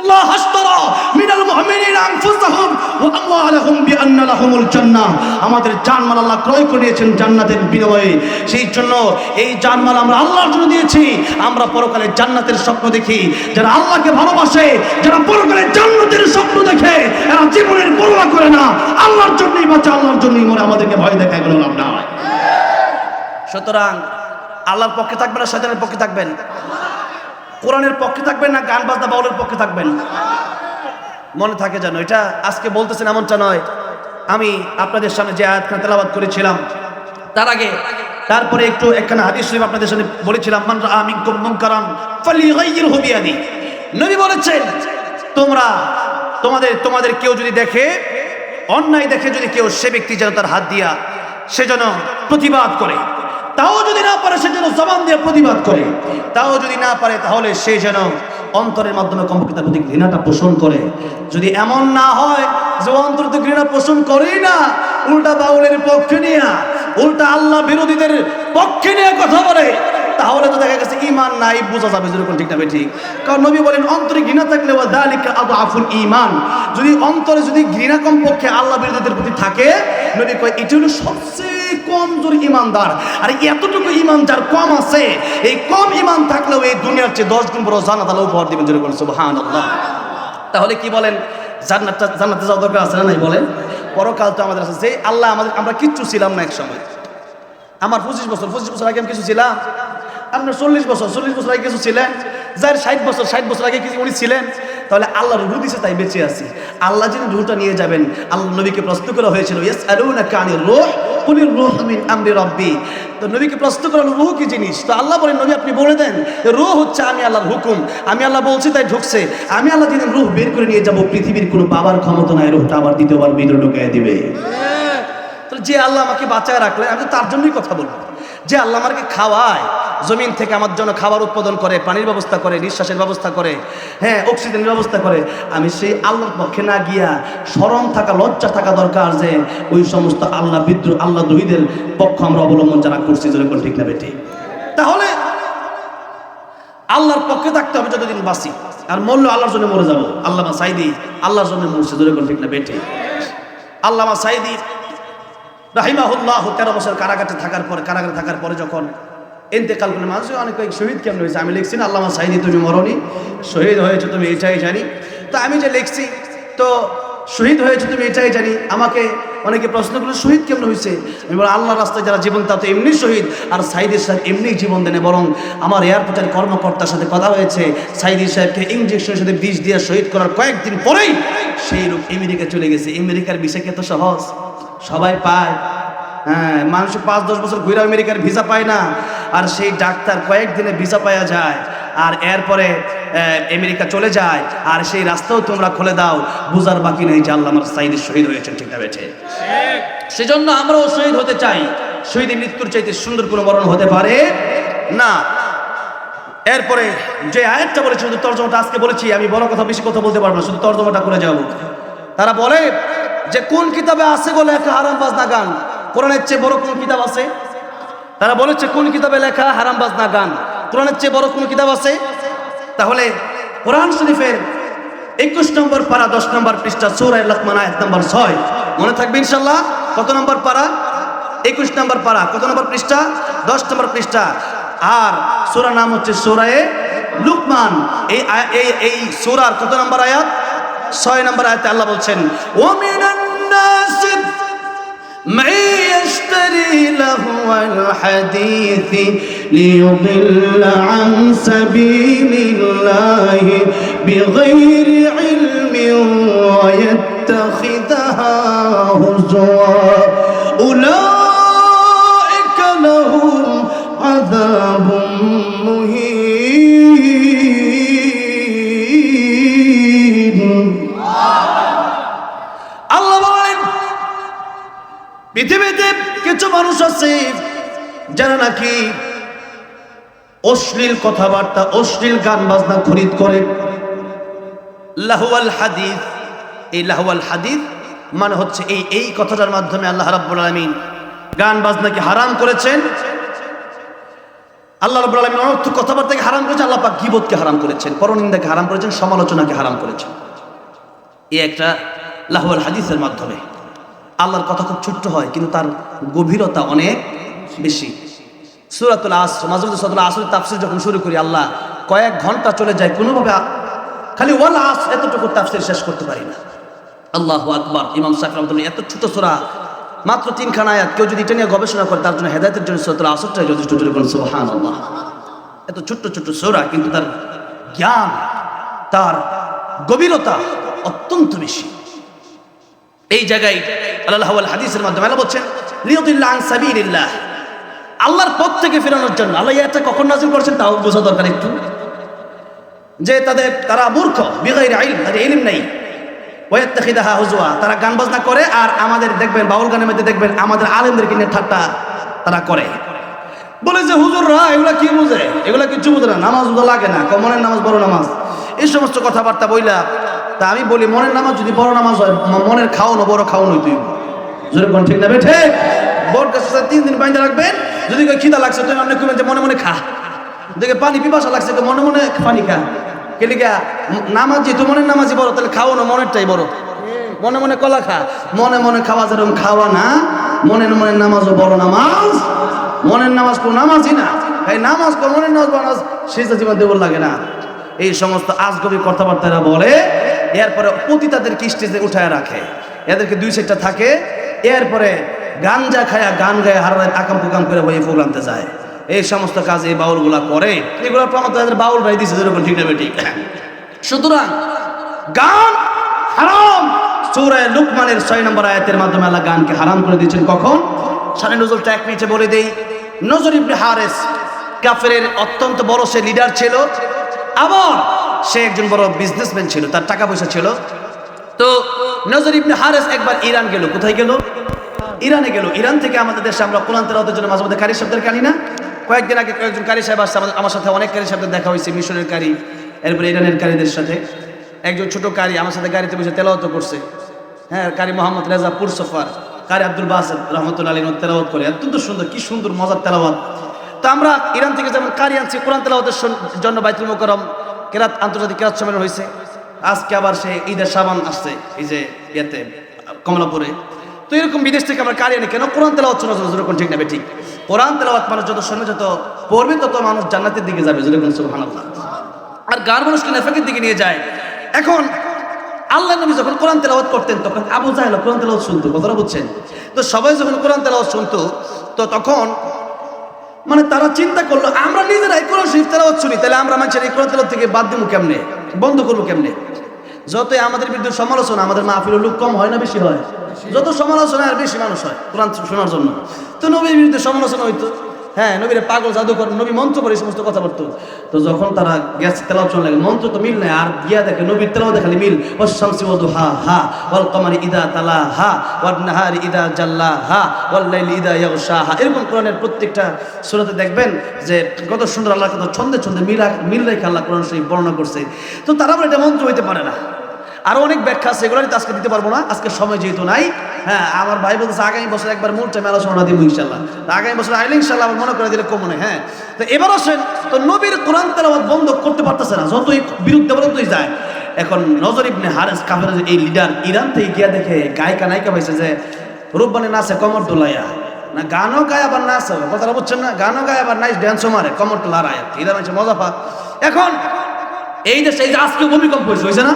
আল্লাহ হাসতারা মিনাল মুমিনিনা আনফুসাহুম ওয়া আমওয়ালাহুম বিআন্না লাহুমুল জান্নাহ। আমাদের জানমাল আল্লাহ ক্রয় করে নিয়েছেন জান্নাতের বিনিময়ে। সেই জন্য এই জানমাল আমরা আল্লাহর জন্য দিয়েছি। আমরা পরকালে জান্নাতের স্বপ্ন দেখি। যারা আল্লাহকে ভালোবাসে, যারা পরকালে জান্নাতের স্বপ্ন দেখে, এরা জীবনের পরোয়া করে না, আল্লাহর জন্যই বাঁচে, আল্লাহর জন্যই মরে। আমাদেরকে ভয় দেখায় কোনো লাভ নাই। সুতরাং আল্লাহর পক্ষে থাকবেন না শয়তানের পক্ষে থাকবেন? কোরআনের পক্ষে থাকবেন না গান বাজনা বাউলের পক্ষে থাকবেন? মনে থাকে যেন এটা আজকে বলতেছেন এমনটা নয়। আমি আপনাদের সামনে যে আয়াতখানা তেলাওয়াত করেছিলাম তারপরে একটু একখানা হাদিস শরীফ আপনাদের সামনে বলেছিলাম, মান রাআ মিনকুম মুনকারান ফালিগাইয়িরহু বিয়াদি। নবী বলেছেন তোমাদের কেউ যদি দেখে, অন্যায় দেখে যদি কেউ, সে ব্যক্তি যেন তার হাত দিয়া সে যেন প্রতিবাদ করে। তাও যদি না পারে সে যেন জবান দিয়ে প্রতিবাদ করে। তাও যদি না পারে তাহলে সে যেন অন্তরের মাধ্যমে কমপক্ষে তার প্রতি ঘৃণাটা পোষণ করে। যদি এমন না হয় যে অন্তরে ঘৃণা পোষণ করেই না, উল্টা বাউলের পক্ষে নিয়ে, উল্টা আল্লাহ বিরোধীদের পক্ষে নিয়ে কথা বলে, তাহলে তো দেখা গেছে ঈমান নাই, বোঝা যাবে যেরকম ঠিক না ঠিক। কারণ নবী বলেন অন্তরে ঘৃণা থাকলে ওয়া যালিকা আযআফুল ঈমান। যদি অন্তরে যদি ঘৃণা কমপক্ষে আল্লাহ বিরোধীদের প্রতি থাকে, নবী কয় এটা হলো সবচেয়ে কমজোর ইমানদার। আর এতটুকু ইমান যার কম আছে, এই কম ইমান থাকলেও এই দুনিয়ার চেয়ে 10 গুণ বড় জান্নাত আল্লাহ উপহার দিবেন, যেরকম সুবহানাল্লাহ। তাহলে কি বলেন, জান্নাতে যাওয়ার দরকার আছে না নাই বলেন? পরকাল তো আমাদের আছে। যে আল্লাহ আমরা কিচ্ছু ছিলাম না এক সময়। আমার 25 বছর আগে আমি কিছু ছিলাম, আপনার 40 বছর আগে কিছু ছিলেন, যার 60 বছর আগে কিছু উনি ছিলেন। তাহলে আল্লাহ রূহ দিয়েছে তাই বেঁচে আছি। আল্লাহ যিনি রূহটা নিয়ে যাবেন, আল্লাহ নবীকে প্রশ্ন করা হয়েছিল, ইয়াসআলুনাকা আনির রূহ কুলির রূহু মিন আমরি রাব্বি। তো নবীকে প্রশ্ন করা হলো রূহ কি জিনিস? তো আল্লাহ বলেন, নবী আপনি বলে দেন রূহ হচ্ছে আমি আল্লাহর হুকুম, আমি আল্লাহ বলছি তাই ঢুকছে। আমি আল্লাহ যেদিন রূহ বের করে নিয়ে যাব, পৃথিবীর কোনো বাবার ক্ষমতা নাই রূহটা আবার দ্বিতীয়বার ভিতরে ঢুকিয়ে দিবে। তাহলে যে আল্লাহ আমাকে বাঁচায় রাখলেন, আমি তো তার জন্যই কথা বলবো। যে আল্লাহ আমাকে খাওয়ায়, জমিন থেকে আমার জন্য খাবার উৎপাদন করে, পানির ব্যবস্থা করে, নিঃশ্বাসের ব্যবস্থা করে, হ্যাঁ অক্সিজেনের ব্যবস্থা করে, আমি সেই আল্লাহর পক্ষে না গিয়া শরম থাকা, লজ্জা থাকা দরকার যে ওই সমস্ত আল্লাহ দ্রোহীদের পক্ষ আমরা অবলম্বন যারা করছি, যেরকম ঠিক না বেটি। তাহলে আল্লাহর পক্ষে থাকতে হবে যতদিন বাঁচি, আর মরলে আল্লাহর জন্য মরে যাবো। আল্লামা সাঈদী আল্লাহর জন্য মরছে, যেরকম ঠিক না বেটি। আল্লামা সাঈদী রাহিমাহুল্লাহ 13 বছর কারাগারে থাকার পরে যখন ইন্তেকাল করলেন, মানুষ অনেক শহীদ কেমন হয়েছে, আমি লিখছি না আল্লামা সাঈদী তুমি মরনি, শহীদ হয়েছে তুমি এটাই জানি। তো আমি যে লিখছি, তো শহীদ হয়েছে তুমি এটাই জানি। আমাকে অনেকে প্রশ্ন করলো শহীদ কেমন হয়েছে? আমি বলি আল্লাহর রাস্তায় যারা জীবন তা তো এমনি শহীদ, আর সাঈদী সাহেব এমনি জীবন দেনে। বরং আমার এয়ারপোর্টের কর্মকর্তার সাথে কথা হয়েছে, সাঈদী সাহেবকে ইঞ্জেকশনের সাথে বিষ দিয়ে শহীদ করার কয়েকদিন পরেই সেই লোক আমেরিকা চলে গেছে। আমেরিকার ভিসা কি এত সহজ? সবাই পায়? হ্যাঁ, মানুষ 5-10 বছর ঘুরে আমেরিকার ভিসা পায় না, আর সেই ডাক্তার কয়েকদিনে ভিসা পাওয়া যায়, আর এরপরে আমেরিকা চলে যায়, আর সেই রাস্তাও তোমরা খুলে দাও। বুঝার বাকি নেই যে আল্লামা সাঈদী শহীদ হয়েছেন, ঠিক না বেঠে? সেজন্য আমরাও শহীদ হতে চাই। শহীদ মৃত্যুর চাইতে সুন্দর কোনো মরণ হতে পারে না। এরপরে যে আয়াতটা বলেছি, শুধু তর্জমাটা আজকে বলেছি, আমি বড় কথা বেশি কথা বলতে পারবো না, শুধু তর্জমাটা করে যাব। তারা বলে যে কোন কিতাবে আছে বলে একটা হারাম বাজনা গান? কোরআনের চেয়ে বড় কোন কিতাব আছে? তারা বলেছে কোন কিতাবে লেখা হারাম বাজনা গান? কোরআনের চেয়ে বড় কোন কিতাব আছে? তাহলে কোরআন শরীফের 21 নম্বর পারা 10 নম্বর পৃষ্ঠা, সূরা লোকমান আয়াত নম্বর 6, মনে থাকবে ইনশাআল্লাহ। কত নম্বর পারা? 21 নম্বর পারা, কত নম্বর পৃষ্ঠা? 10 নম্বর পৃষ্ঠা। আর সূরার নাম হচ্ছে সূরা লোকমান। এই সূরার কত নম্বর আয়াত? 6 নম্বর আয়াতে আল্লাহ বলছেন, ওয়া মিনান নাস من يشتري لهو الحديث ليضل عن سبيل الله بغير علم ويتخذها هزوا أولئك لهم عذاب مهين। পৃথিবীতে কিছু মানুষ আছে যারা নাকি অশ্লীল কথাবার্তা, অশ্লীল গান বাজনা খরিদ করে। লাহওয়াল হাদিস, এই লাহওয়াল হাদিস মানে হচ্ছে এই কথাটার মাধ্যমে আল্লাহ রাব্বুল আলামিন গান বাজনাকে হারাম করেছেন। আল্লাহ রাব্বুল আলামিন অনর্থক কথাবার্তাকে হারাম করেছেন, আল্লাহ পাক গীবতকে হারাম করেছেন, পরনিন্দাকে হারাম করেছেন, সমালোচনাকে হারাম করেছেন। এই একটা লাহওয়াল হাদিসের মাধ্যমে আল্লাহর কথা খুব ছোট্ট হয় কিন্তু তার গভীরতা অনেক বেশি। সূরাতুল আসর, মাঝে মাঝে সূরাতুল আসরের তাফসীর যখন শুরু করি, আল্লাহ কয়েক ঘন্টা চলে যায়, কোনোভাবে খালি ওয়াল আসর এতটুকু তাফসীর শেষ করতে পারি না। আল্লাহু আকবার। ইমাম শাফিঈ রাহমাতুল্লাহ এত ছোট সূরা, মাত্র 3খানা আয়াত, কেউ যদি এটা নিয়ে গবেষণা করে তার জন্য হেদায়েতের জন্য সূরাতুল আসরটাই যথেষ্ট। জোরে বলুন সুবহানাল্লাহ। এত ছোট্ট ছোট্ট সূরা কিন্তু তার জ্ঞান, তার গভীরতা অত্যন্ত বেশি। এই জায়গায় আল্লাহ ওয়াল হাদিসের মাধ্যমে আল্লাহ বলছেন লিয়ুদিল্লা আন সাবিলিল্লাহ, আল্লাহর পথ থেকে ফেরানোর জন্য। আল্লাহ এটা কখন নাযিল করেছেন তাও বোঝা দরকার একটু, যে তারা মূর্খ, বিগাইরি ইলম, তাদের ইলম নাই। ওয়াত্তাখিদাহা হুজুয়া, তারা গান বাজনা করে, আর আমাদের দেখবেন বাউল গানের মধ্যে দেখবেন আমাদের আলেমদেরকে নিয়ে ঠাট্টা তারা করে, বলে যে হুজুররা এগুলা কি বুঝে, এগুলা কিছু বুঝে না, নামাজ বুঝা লাগে না, মনের নামাজ বড় নামাজ, এই সমস্ত কথাবার্তা বইলা। তা আমি বলি মনের নামাজ যদি বড় নামাজ হয়, মনের খাওয়ানো বড় খাওয়ানোই তুই। যদি কোন ঠিক না বেঠে বড় কাছে 3 দিন বাইন্দা রাখবেন। যদি খিদা লাগছে তুমি আপনি কইবেন যে মনে মনে খা, দেখে পানি পিপাসা লাগছে তো মনে মনে পানি খা। কেলিকা নামাজি তো মনের নামাজি বড়, তাহলে খাওয়ানো মনেরটাই বড়। মনে মনে কলা খা, মনে মনে খাওয়া যেরকম খাওয়া না, মনের মনের নামাজও বড় নামাজ। মনের নামাজ কোন নামাজই না, এই নামাজ কোন মনের নামাজ বড় নামাজ, সেটা জীবন দেবল লাগে না। এই সমস্ত আজগবি কথাবার্তারা বলে, এরপরে পতিতাদেরকে স্টেজে উঠায় রাখে, এদেরকে 2 সেটটা থাকে, এরপরে গাঞ্জা খায়া গান গায়ে হারা আকাম কুকাম করে বই প্রোগ্রামতে যায়। এই সমস্ত কাজ এই বাউলগুলা করে, এগুলো প্রমাণ তো এদের বাউল রাই দিছে, যেরকম ঠিক না ঠিক। সুতরাং গান হারাম। সূরা লুকমানের 6 নম্বর আয়াতের মাধ্যমে আল্লাহ গানকে হারাম করে দিয়েছেন। কখন? শানে নজরুলটা এক মিনিটে বলে দেই। নজর ইবনে হারেস কাফেরের অত্যন্ত বড় সে লিডার ছিল, আবার সে একজন বড় বিজনেসম্যান ছিল, তার টাকা পয়সা ছিল। তো নজর ইবনে হারেস একবার ইরান গেল। কোথায় গেল? ইরানে গেল। ইরান থেকে আমাদের দেশে আমরা কোরআন তেলাওয়াতের জন্য মাঝে মধ্যে কারি শব্দের কানি না, কয়েকদিন আগে কয়েকজন কারি সাহেব আসছে আমার সাথে, অনেক কারি সাহেবদের দেখা হয়েছে, মিশরের কারি, এরপরে ইরানের কারিদের সাথে। একজন ছোট কারি আমার সাথে গাড়িতে বসে তেলাওয়াত করছে। হ্যাঁ, কারি মোহাম্মদ রেজা পুরসফার, কারি আব্দুল বাসেত রহমতুল্লাহ আলাইহি তেলাওয়াত করে, অত্যন্ত সুন্দর, কি সুন্দর মজার তেলাওয়াত। তো আমরা ইরান থেকে যেমন কারি আনছি কোরআন তেলাওয়াতের জন্য, বাইতুল মুকাররম কেরাত আন্তর্জাতিক কেরাত সম্মেলন হয়েছে। আজকে আবার সে ঈদের সাবান আসছে এই যে ইয়েতে কমলাপুরে। তো এরকম বিদেশ থেকে আমরা কারি আনি কেন? কোরআন তেলাওয়াত শোনার জন্য। যেরকম ঠিক না ঠিক, কোরআন তেলাওয়াত মানুষ যত শুনবে, যত পড়বে, তত মানুষ জান্নাতের দিকে যাবে। যেরকম সুবহানাল্লাহ। আর গান মানুষকে নেফাকের দিকে নিয়ে যায়। এখন আল্লাহ নবী যখন কোরআন তেলাওয়াত করতেন, তখন আবু জাহেল কোরআন তেলাওয়াত শুনতো। কথাটা বুঝছেন? তো সবাই যখন কোরআন তেলাওয়াত শুনতো, তো তখন মানে তারা চিন্তা করলো, আমরা নিজেরাই কোরআন শরীফ তেলাওয়াত শুনি, তাহলে আমরা মানুষের এই কোরআন তেলাওয়াত থেকে বাদ দিব কেমনে, বন্ধ করবো কেমনে? যতই আমাদের বিরুদ্ধে সমালোচনা, আমাদের মাহফিলের লোক কম হয় না বেশি হয়? যত সমালোচনা আর বেশি মানুষ হয় কোরআন শোনার জন্য। তো নবীর বিরুদ্ধে সমালোচনা হইতো, হ্যাঁ, নবীরে পাগল জাদুকর, নবী মন্ত্র করে এই সমস্ত কথা বলতো। তো যখন তারা গ্যাস তেলাওয়াত শুনলেন, মন্ত্র তো মিল নাই, আর গিয়া দেখে নবীর তেলাওয়াত খালি মিল। ওয়াস শামসি ওয়া দুহাহা ওয়াল কমারি ইদা তালাহা ওয়ান নাহারি ইদা জাল্লাহা ওয়াল লাইলি ইদা ইয়াগশাহা। এরকম কোরআনের প্রত্যেকটা সূরাতে দেখবেন যে কত সুন্দর আল্লাহর কথা ছন্দে ছন্দে মিল রেখে আল্লাহ কোরআন শরীফ বর্ণনা করছে। তো তারা বলে এটা মন্ত্র হইতে পারে না। আরো অনেক ব্যাখ্যা আছে, এগুলো আজকে দিতে পারবো না, আজকে সময় যেহেতু নাই। হ্যাঁ, আমার ভাই বলতেছে আগামী বছর একবার মূর্তে মেলা শোনা দিব ইনশাল্লাহ। আগামী বছর আইলে ইনশাল্লাহ আমার মনে করে দিলে কমনে। হ্যাঁ, তো এবার আসেন, তো নবীর কোরআন তেলাওয়াত বন্ধ করতে পারতেছে না, যতই বিরুদ্ধে বলতেই যায়। এখন নজর ইবনে হারেস কাফেরের এই লিডার ইরান থেকে গিয়া দেখে গায়িকা নায়িকা পাইছে যে রূপবানে নাচে কমর দোলাইয়া, না গানও গায় আবার নাচে, কথাটা বুঝছেন না? গানও গায় আবার নাইস ড্যান্সও মারে, কমর তো লড়ায়, ইরান হচ্ছে মজা পা। এখন এই দেশে এই যে আজকে ভূমিকম্প হয়েছে না,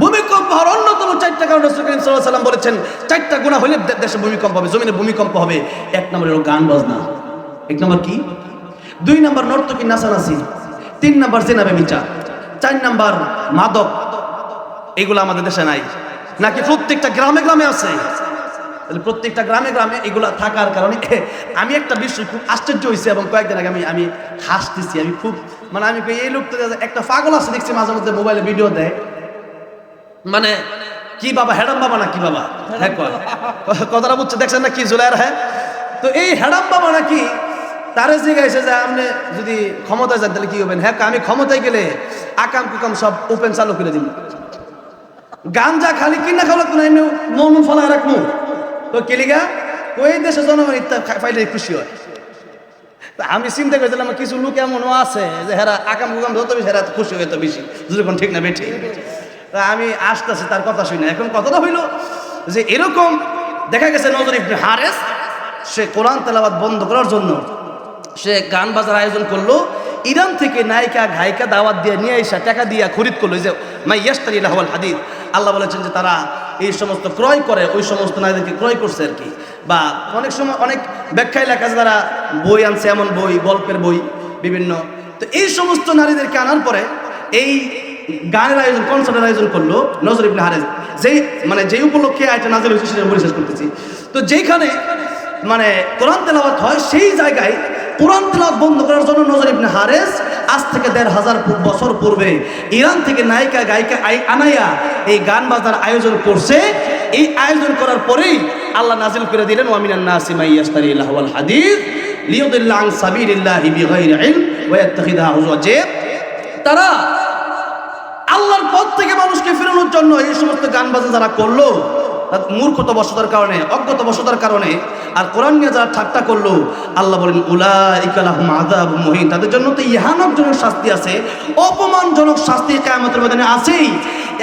ভূমিকম্প হওয়ার অন্যতম 4টা কারণ রাসূল করিম সাল্লাল্লাহু আলাইহি ওয়াসাল্লাম বলেছেন, 4টা গুনাহ হলে দেশে ভূমিকম্প হবে, জমিনে ভূমিকম্প হবে। 1 নম্বর হলো গান বাজনা, 1 নম্বর কি, 2 নম্বর নর্তকী নাচানাচি, 3 নম্বর জিনা ব্যভিচার, 4 নম্বর মাদক। এগুলো আমাদের দেশে নাই নাকি? প্রত্যেকটা গ্রামে গ্রামে আছে। তাহলে প্রত্যেকটা গ্রামে গ্রামে এগুলো থাকার কারণে আমি একটা বিষয় খুব আশ্চর্য হয়েছি, এবং কয়েকদিন আগে আমি হাসতেছি। আমি খুব মানে আমি এই লোকটা একটা পাগল আছে দেখছি, মাঝে মধ্যে মোবাইলে ভিডিও দেয়, মানে কি বাবা, হ্যাডাম বাবা না কি বাবা, হ্যাঁ কথাটা বুঝছে, দেখছেন না কি জুলাইর? হ্যাঁ, তো এই হ্যাডাম বাবা নাকি তারে জিজ্ঞাসা যে আপনি যদি ক্ষমতায় যান তাহলে কি হবেন? হ্যাঁ, আমি ক্ষমতায় গেলে আকাম কুকাম সব ওপেন চালু করে দিব, গাঞ্জা খালি কিনা খাওয়া তো এমনি মন ফলায় রাখবো। তো কেলিগা ওই দেশে জনগণ ইত্যা ফাইলে খুশি হয়। আমি চিন্তা করেছিলাম কিছু লোক এমনও আছে যে হেরা আকাম কুকাম যত বেশি হেরা খুশি হইতো বেশি, যখন ঠিক না বেঠি। আমি আসতেছি তার কথা শুনি। এখন কথাটা হইল যে এরকম দেখা গেছে নজর ইবনে হারেস সে কোরআন তেলাওয়াত বন্ধ করার জন্য সে গান বাজার আয়োজন করলো। ইরান থেকে নায়িকা গায়িকা দাওয়াত দিয়ে নিয়ে এসে টাকা দিয়ে খরিদ করলো। যে মাই ইয়াশতারি লাহওয়াল হাদিস, আল্লাহ বলেছেন যে তারা এই সমস্ত ক্রয় করে, ওই সমস্ত নারীদেরকে ক্রয় করছে আর কি। বা অনেক সময় অনেক ব্যাখ্যায় লেখা আছে তারা বই আনছে, এমন বই, গল্পের বই বিভিন্ন। তো এই সমস্ত নারীদেরকে আনার পরে এই গানের আয়োজন, কনসার্টের আয়োজন করলো নজর ইবনে হারেস। যেই উপলক্ষে আয়টা নাযিল হয়েছে সেটা পরিশেষ করতেছি। তো যেখানে কোরআন তেলাওয়াত হয় সেই জায়গায় কোরআন তেলাওয়াত বন্ধ করার জন্য নজর ইবনে হারেস আজ থেকে ১৫০০ বছর পূর্বে ইরান থেকে নায়িকা গায়িকা আনাইয়া এই গান বাজার আয়োজন করছে। এই আয়োজন করার পরেই আল্লাহ নাজিল করে দিলেন ওয়া মিনান নাসি মান ইয়াশতারি লাহওয়াল হাদিস লিয়ুদিল্লা আন সাবিলিল্লাহি বিগাইরি ইলম ওয়া ইয়াত্তাখিযা হুজুয়া। যে তারা আল্লাহর পথ থেকে মানুষকে ফেরানোর জন্য এই সমস্ত গান বাজনা যারা করলো, মূর্খতাবশতার কারণে, অজ্ঞতাবশতার কারণে, আর কোরআন নিয়ে যারা ঠাট্টা করলো, আল্লাহ বলেন উলাইকা লাহুম আযাবুম মুহিন, তাদের জন্য তো ইহানকজনক শাস্তি আছে, অপমানজনক শাস্তি কিয়ামতের ময়দানে আছেই।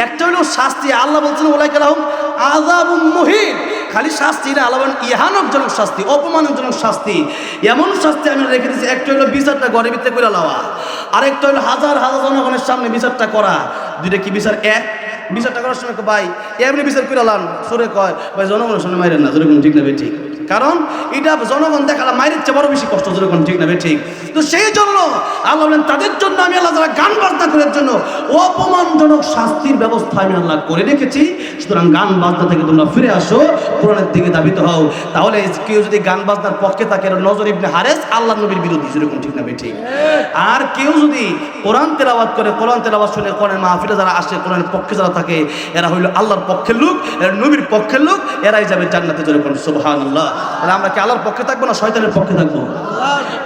একটা হলো শাস্তি, আল্লাহ বলছেন উলাইকা লাহুম আযাবুম মুহিন, খালি শাস্তি না, আল্লাহ বলেন ইহানকজনক শাস্তি, অপমানজনক শাস্তি। এমন শাস্তি আমি রেখে দিয়েছি, একটা হলো বিচারটা ঘরের ভিতরে করে লওয়া, আরেকটা হলো হাজার হাজার জনগণের সামনে বিচারটা করা। দুইটা কি বিচার? এক, বিচারটা করার সময় ভাই এমনি বিচার করে লান সরে কয় ভাই জনগণের সামনে মাইরেন না, যেরকম ঠিক না বে ঠিক। কারণ এটা জনগণ দেখালা মাইরের চেয়ে বড় বেশি কষ্ট, যেরকম ঠিক না বে ঠিক। তো সেই জন্য আল্লাহ বলেন তাদের জন্য আমি আল্লাহ যারা গান বাজনা করার জন্য অপমানজনক শাস্তির ব্যবস্থা আমি আল্লাহ করে রেখেছি। সুতরাং গান বাজনা থেকে তোমরা ফিরে আসো, কোরআনের দিকে ধাবিত হও। তাহলে কেউ যদি গান বাজনার পক্ষে থাকে, নজর ইবনে হারেস আল্লাহ নবীর বিরোধী, যেরকম ঠিক না বে ঠিক। আর কেউ যদি কোরআন তেলাওয়াত করে, কোরআন তেলাওয়াত শুনে, কোরআনের মাহফিলে যারা আসে, কোরআনের পক্ষে যারা থাকে, এরা হইল আল্লাহর পক্ষের লোক, এরা নবীর পক্ষের লোক, এরাই যাবে জান্নাতে, যেরকম সুবহানাল্লাহ। তাহলে আমরা কি আল্লাহর পক্ষে থাকবো না শয়তানের পক্ষে থাকবো?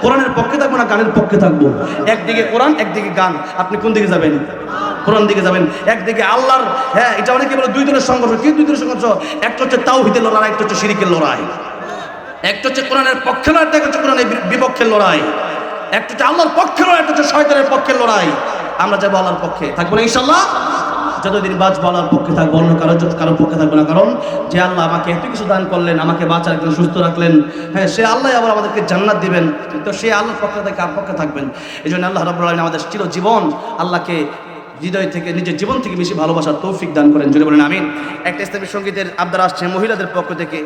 কোরআনের পক্ষে থাকবো না গানের পক্ষে থাকবো? একদিকে কোরআন, একদিকে গান, আপনি কোন দিকে যাবেন? কোরআন দিকে যাবেন। একদিকে আল্লাহর, হ্যাঁ এটা অনেকে বলে দুই দলের সংঘর্ষ। কি দুই দলের সংঘর্ষ? একটা হচ্ছে তাওহীদের লড়াই, একটা হচ্ছে শিরকের লড়াই। একটা হচ্ছে কোরআনের পক্ষে লড়াই, একটা হচ্ছে কোরআনের বিপক্ষের লড়াই। একটা হচ্ছে আল্লাহর পক্ষে লড়াই, একটা হচ্ছে শয়তানের পক্ষের লড়াই। আমরা যাবো আল্লাহর পক্ষে, থাকবো না ইনশাআল্লাহ। যতদিন বাঁচবো আল্লাহর পক্ষে থাকবো, অন্য কারোর পক্ষে থাকবো না। কারণ যে আল্লাহ আমাকে এত কিছু দান করলেন, আমাকে বাঁচা রাখলেন, সুস্থ রাখলেন, হ্যাঁ সে আল্লাহ আবার আমাদেরকে জান্নাত দিবেন। তো সে আল্লাহর পক্ষে থেকে কার পক্ষে থাকবেন? এই জন্য আল্লাহ রাব্বুল আলামিন আমাদের চিরজীবন আল্লাহকে হৃদয় থেকে, নিজের জীবন থেকে বেশি ভালোবাসার তৌফিক দান করেন। জোরে বলেন আমিন। একটা ইসলামী সঙ্গীতের আবদার আসছে মহিলাদের পক্ষ থেকে।